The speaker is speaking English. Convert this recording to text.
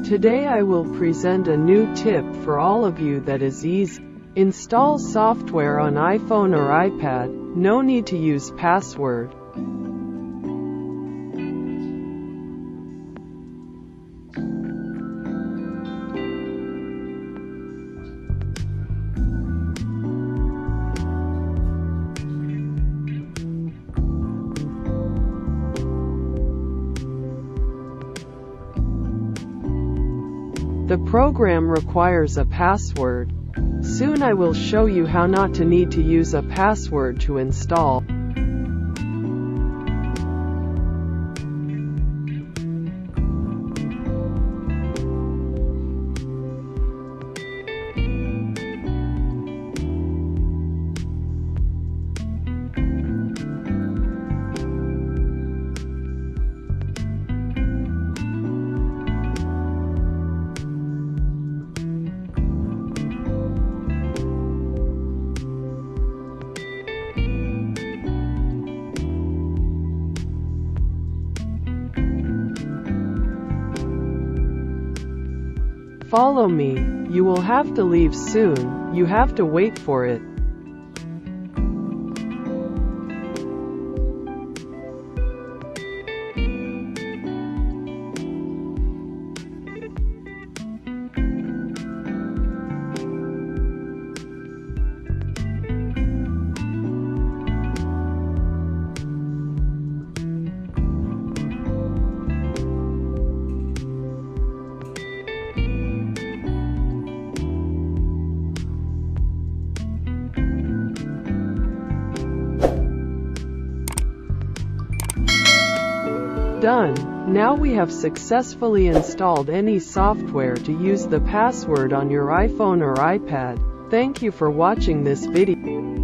Today I will present a new tip for all of you that is easy. Install software on iPhone or iPad. No need to use password. The program requires a password. Soon I will show you how not to need to use a password to install. Follow me. You will have to leave soon. You have to wait for it. Done. Now we have successfully installed any software to use the password on your iPhone or iPad. Thank you for watching this video.